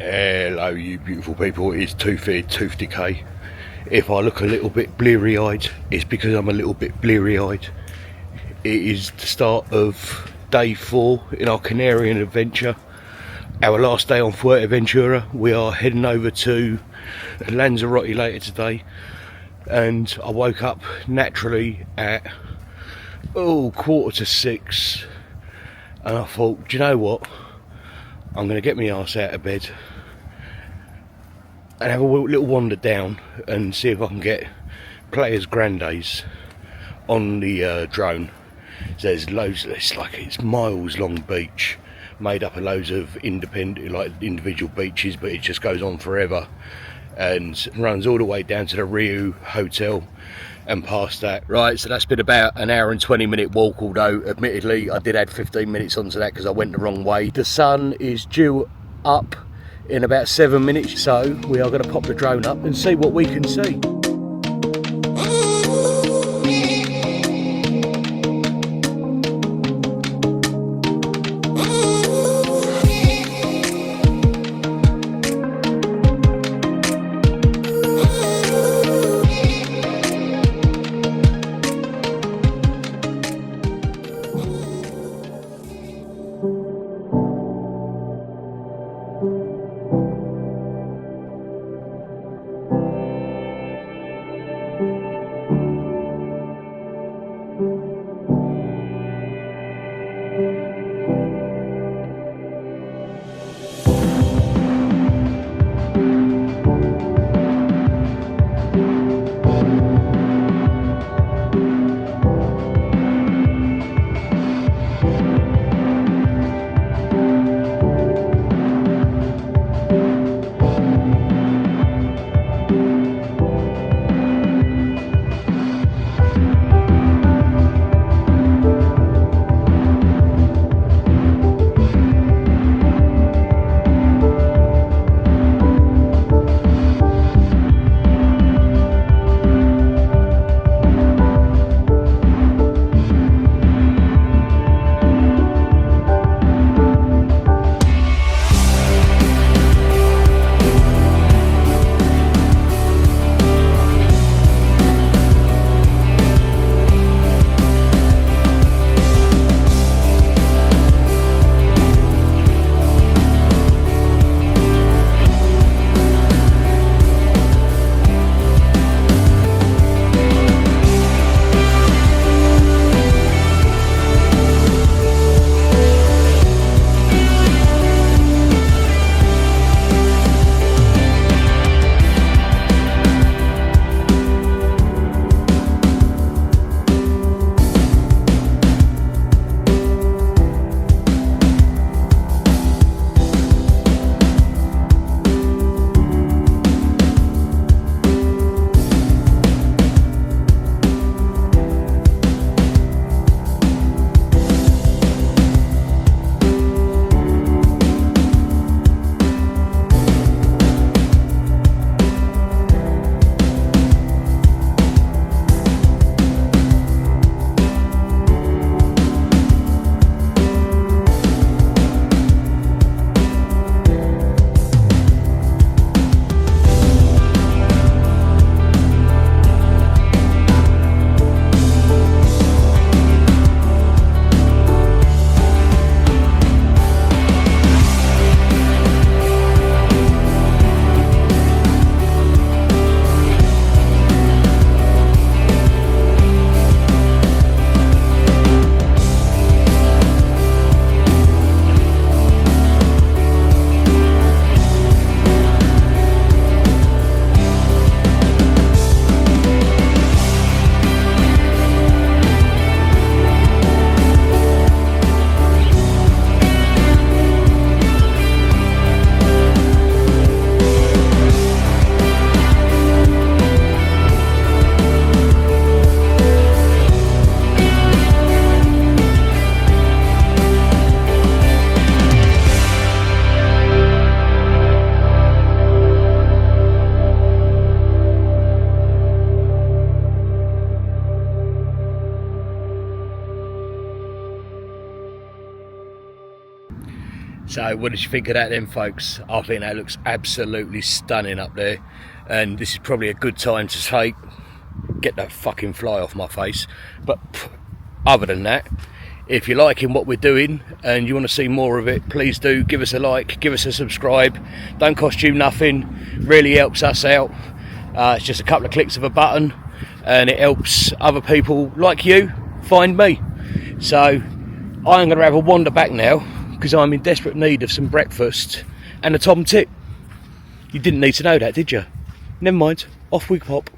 Hello you beautiful people, it's Tooth Decay. If I look a little bit bleary-eyed, it's because I'm a little bit bleary-eyed. It is the start of day 4 in our Canarian adventure. Our last day on Fuerteventura. We are heading over to Lanzarote later today. And I woke up naturally at 5:45. And I thought, do you know what? I'm going to get my arse out of bed and have a little wander down and see if I can get players grandes on the drone. So there's loads, it's miles long beach made up of loads of individual beaches, but it just goes on forever and runs all the way down to the Rio Hotel and past that. Right, so that's been about an hour and 20-minute walk, although admittedly I did add 15 minutes onto that because I went the wrong way. The sun is due up in about 7 minutes, so we are going to pop the drone up and see what we can see. So what did you think of that then, folks? I think that looks absolutely stunning up there, and this is probably a good time to say, get that fucking fly off my face. But other than that, if you're liking what we're doing and you want to see more of it, please do give us a like, give us a subscribe. Don't cost you nothing, really helps us out. It's just a couple of clicks of a button, and it helps other people like you find me. So I'm going to have a wander back now, because I'm in desperate need of some breakfast and a tom tip. You didn't need to know that, did you? Never mind, off we pop.